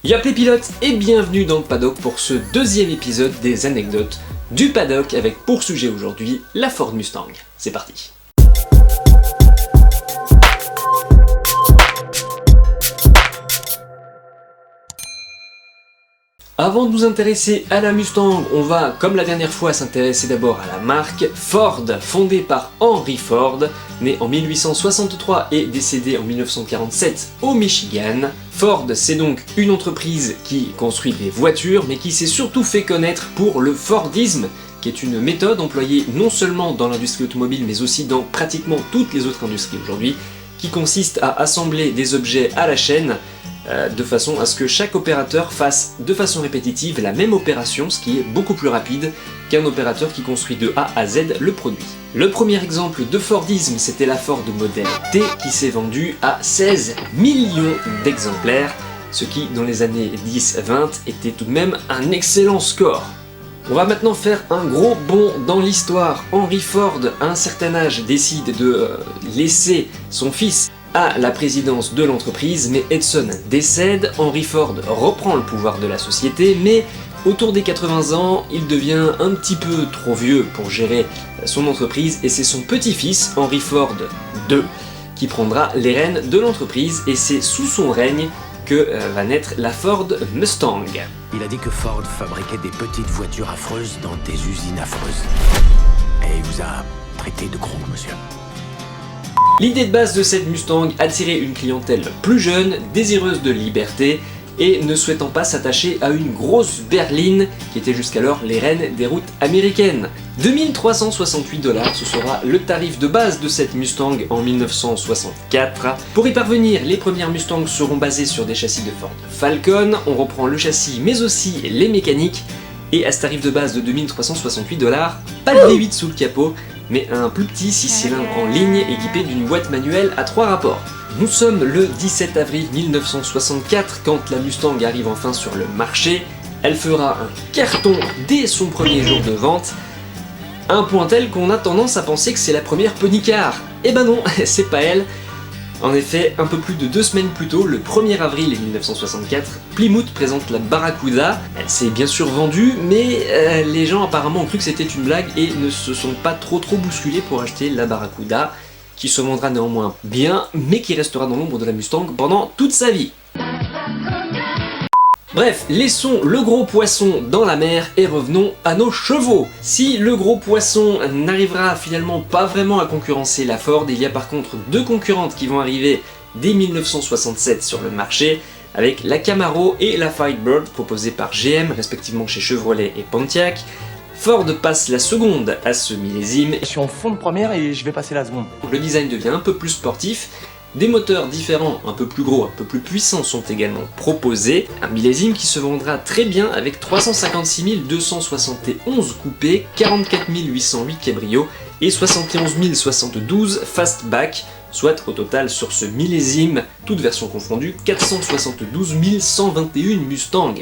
Yop les pilotes et bienvenue dans le paddock pour ce deuxième épisode des anecdotes du paddock avec pour sujet aujourd'hui la Ford Mustang. C'est parti. Avant de nous intéresser à la Mustang, on va, comme la dernière fois, s'intéresser d'abord à la marque Ford, fondée par Henry Ford, né en 1863 et décédé en 1947 au Michigan. Ford, c'est donc une entreprise qui construit des voitures, mais qui s'est surtout fait connaître pour le Fordisme, qui est une méthode employée non seulement dans l'industrie automobile, mais aussi dans pratiquement toutes les autres industries aujourd'hui, qui consiste à assembler des objets à la chaîne, de façon à ce que chaque opérateur fasse de façon répétitive la même opération, ce qui est beaucoup plus rapide qu'un opérateur qui construit de A à Z le produit. Le premier exemple de Fordisme, c'était la Ford modèle T qui s'est vendue à 16 millions d'exemplaires, ce qui dans les années 10-20 était tout de même un excellent score. On va maintenant faire un gros bond dans l'histoire. Henry Ford, à un certain âge, décide de laisser son fils à la présidence de l'entreprise, mais Edison décède, Henry Ford reprend le pouvoir de la société, mais autour des 80 ans, il devient un petit peu trop vieux pour gérer son entreprise, et c'est son petit-fils, Henry Ford II, qui prendra les rênes de l'entreprise, et c'est sous son règne que va naître la Ford Mustang. Il a dit que Ford fabriquait des petites voitures affreuses dans des usines affreuses. Et il vous a traité de gros, monsieur. L'idée de base de cette Mustang, attirer une clientèle plus jeune, désireuse de liberté et ne souhaitant pas s'attacher à une grosse berline qui était jusqu'alors les reines des routes américaines. 2368 $, ce sera le tarif de base de cette Mustang en 1964. Pour y parvenir, les premières Mustangs seront basées sur des châssis de Ford Falcon, on reprend le châssis mais aussi les mécaniques, et à ce tarif de base de 2368 $, pas de V8 sous le capot, mais un plus petit 6 cylindres en ligne équipé d'une boîte manuelle à 3 rapports. Nous sommes le 17 avril 1964 quand la Mustang arrive enfin sur le marché. Elle fera un carton dès son premier jour de vente, un point tel qu'on a tendance à penser que c'est la première pony car. Eh ben non, c'est pas elle. En effet, un peu plus de 2 semaines plus tôt, le 1er avril 1964, Plymouth présente la Barracuda. Elle s'est bien sûr vendue, mais les gens apparemment ont cru que c'était une blague et ne se sont pas trop bousculés pour acheter la Barracuda, qui se vendra néanmoins bien, mais qui restera dans l'ombre de la Mustang pendant toute sa vie. Bref, laissons le gros poisson dans la mer et revenons à nos chevaux. Si le gros poisson n'arrivera finalement pas vraiment à concurrencer la Ford, il y a par contre deux concurrentes qui vont arriver dès 1967 sur le marché, avec la Camaro et la Firebird proposées par GM, respectivement chez Chevrolet et Pontiac. Ford passe la seconde à ce millésime. Je suis en fond de première et je vais passer la seconde. Le design devient un peu plus sportif. Des moteurs différents, un peu plus gros, un peu plus puissants sont également proposés. Un millésime qui se vendra très bien avec 356 271 coupés, 44 808 cabrios et 71 072 fastback, soit au total sur ce millésime, toutes versions confondues, 472 121 Mustang.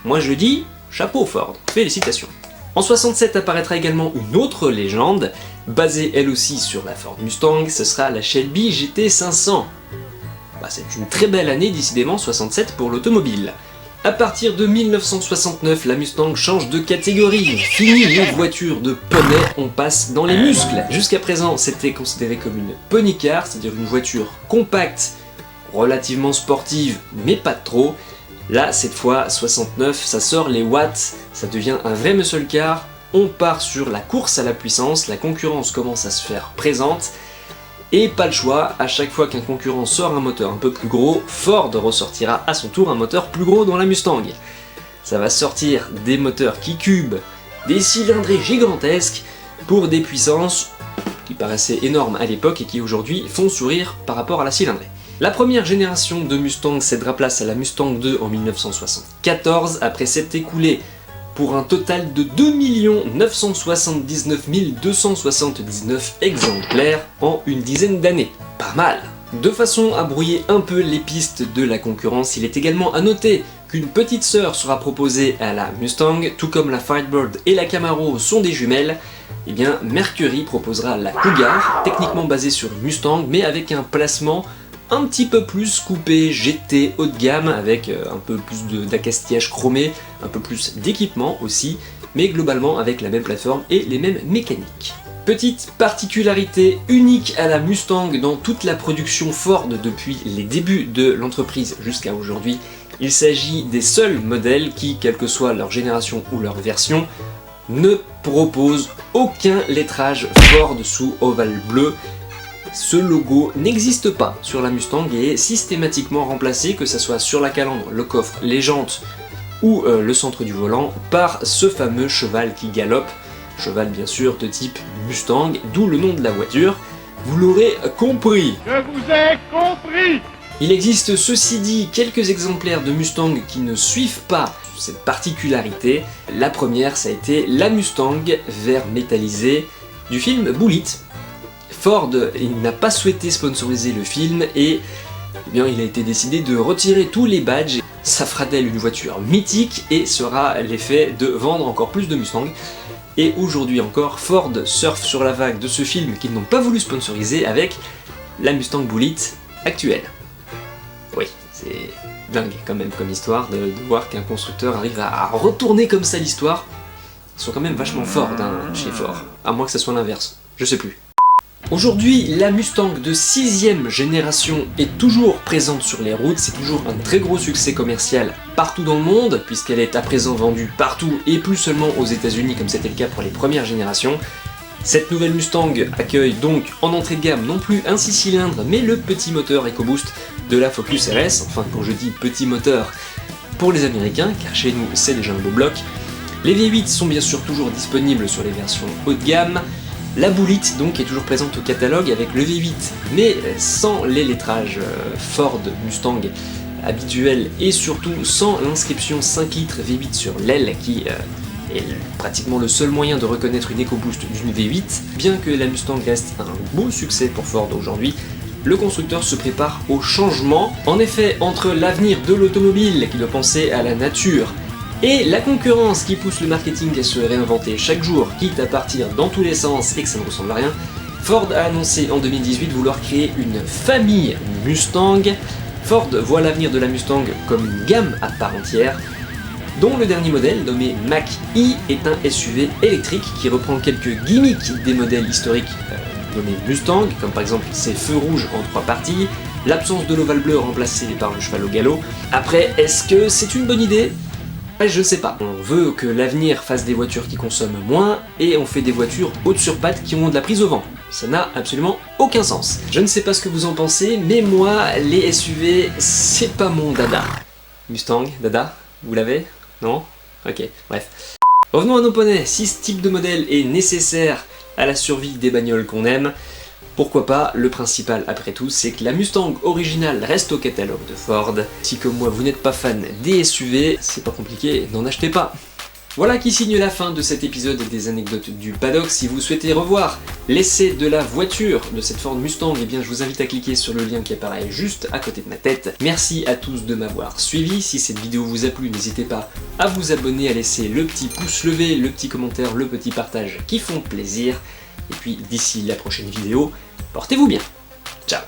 Moi je dis, chapeau Ford, félicitations. En 67 apparaîtra également une autre légende, basée elle aussi sur la Ford Mustang, ce sera la Shelby GT500. C'est une très belle année décidément 67 pour l'automobile. À partir de 1969, la Mustang change de catégorie. Fini les voitures de poney, on passe dans les muscles. Jusqu'à présent, c'était considéré comme une pony car, c'est-à-dire une voiture compacte, relativement sportive, mais pas trop. Là, cette fois, 69, ça sort les watts, ça devient un vrai muscle car, on part sur la course à la puissance, la concurrence commence à se faire présente, et pas le choix, à chaque fois qu'un concurrent sort un moteur un peu plus gros, Ford ressortira à son tour un moteur plus gros dans la Mustang. Ça va sortir des moteurs qui cubent, des cylindrées gigantesques, pour des puissances qui paraissaient énormes à l'époque et qui aujourd'hui font sourire par rapport à la cylindrée. La première génération de Mustang cédera place à la Mustang 2 en 1974, après s'être écoulée pour un total de 2 979 279 exemplaires en une dizaine d'années. Pas mal! De façon à brouiller un peu les pistes de la concurrence, il est également à noter qu'une petite sœur sera proposée à la Mustang, tout comme la Firebird et la Camaro sont des jumelles. Eh bien, Mercury proposera la Cougar, techniquement basée sur une Mustang, mais avec un placement un petit peu plus coupé, GT, haut de gamme, avec un peu plus d'accastillage chromé, un peu plus d'équipement aussi, mais globalement avec la même plateforme et les mêmes mécaniques. Petite particularité unique à la Mustang dans toute la production Ford depuis les débuts de l'entreprise jusqu'à aujourd'hui, il s'agit des seuls modèles qui, quelle que soit leur génération ou leur version, ne proposent aucun lettrage Ford sous ovale bleu. Ce logo n'existe pas sur la Mustang et est systématiquement remplacé, que ce soit sur la calandre, le coffre, les jantes ou le centre du volant, par ce fameux cheval qui galope. Cheval bien sûr de type Mustang, d'où le nom de la voiture, vous l'aurez compris. Je vous ai compris. Il existe ceci dit quelques exemplaires de Mustang qui ne suivent pas cette particularité. La première, ça a été la Mustang vert métallisé du film Bullitt. Ford, il n'a pas souhaité sponsoriser le film et eh bien, il a été décidé de retirer tous les badges. Ça fera d'elle une voiture mythique et sera l'effet de vendre encore plus de Mustang. Et aujourd'hui encore, Ford surfe sur la vague de ce film qu'ils n'ont pas voulu sponsoriser avec la Mustang Bullitt actuelle. Oui, c'est dingue quand même comme histoire de voir qu'un constructeur arrive à retourner comme ça l'histoire. Ils sont quand même vachement Ford chez Ford, à moins que ça soit l'inverse, je sais plus. Aujourd'hui, la Mustang de 6ème génération est toujours présente sur les routes, c'est toujours un très gros succès commercial partout dans le monde, puisqu'elle est à présent vendue partout et plus seulement aux États-Unis comme c'était le cas pour les premières générations. Cette nouvelle Mustang accueille donc en entrée de gamme non plus un 6 cylindres mais le petit moteur EcoBoost de la Focus RS, enfin quand je dis petit moteur pour les Américains, car chez nous c'est déjà un beau bloc. Les V8 sont bien sûr toujours disponibles sur les versions haut de gamme. La Bullitt donc est toujours présente au catalogue avec le V8 mais sans les lettrages Ford Mustang habituels et surtout sans l'inscription 5 litres V8 sur l'aile qui est pratiquement le seul moyen de reconnaître une EcoBoost d'une V8. Bien que la Mustang reste un beau succès pour Ford aujourd'hui, le constructeur se prépare au changement. En effet, entre l'avenir de l'automobile qui doit penser à la nature et la concurrence qui pousse le marketing à se réinventer chaque jour, quitte à partir dans tous les sens et que ça ne ressemble à rien, Ford a annoncé en 2018 vouloir créer une famille Mustang. Ford voit l'avenir de la Mustang comme une gamme à part entière, dont le dernier modèle, nommé Mach-E, est un SUV électrique qui reprend quelques gimmicks des modèles historiques nommés Mustang, comme par exemple ses feux rouges en 3 parties, l'absence de l'ovale bleu remplacé par le cheval au galop. Après, est-ce que c'est une bonne idée ? Je ne sais pas. On veut que l'avenir fasse des voitures qui consomment moins et on fait des voitures hautes sur pattes qui ont de la prise au vent. Ça n'a absolument aucun sens. Je ne sais pas ce que vous en pensez, mais moi, les SUV, c'est pas mon dada. Mustang, dada, vous l'avez ? Non ? Ok, bref. Revenons à nos poneys. Si ce type de modèle est nécessaire à la survie des bagnoles qu'on aime, pourquoi pas, le principal après tout, c'est que la Mustang originale reste au catalogue de Ford. Si comme moi vous n'êtes pas fan des SUV, c'est pas compliqué, n'en achetez pas. Voilà qui signe la fin de cet épisode des anecdotes du paddock. Si vous souhaitez revoir l'essai de la voiture de cette Ford Mustang, eh bien je vous invite à cliquer sur le lien qui apparaît juste à côté de ma tête. Merci à tous de m'avoir suivi. Si cette vidéo vous a plu, n'hésitez pas à vous abonner, à laisser le petit pouce levé, le petit commentaire, le petit partage qui font plaisir. Et puis d'ici la prochaine vidéo, portez-vous bien. Ciao.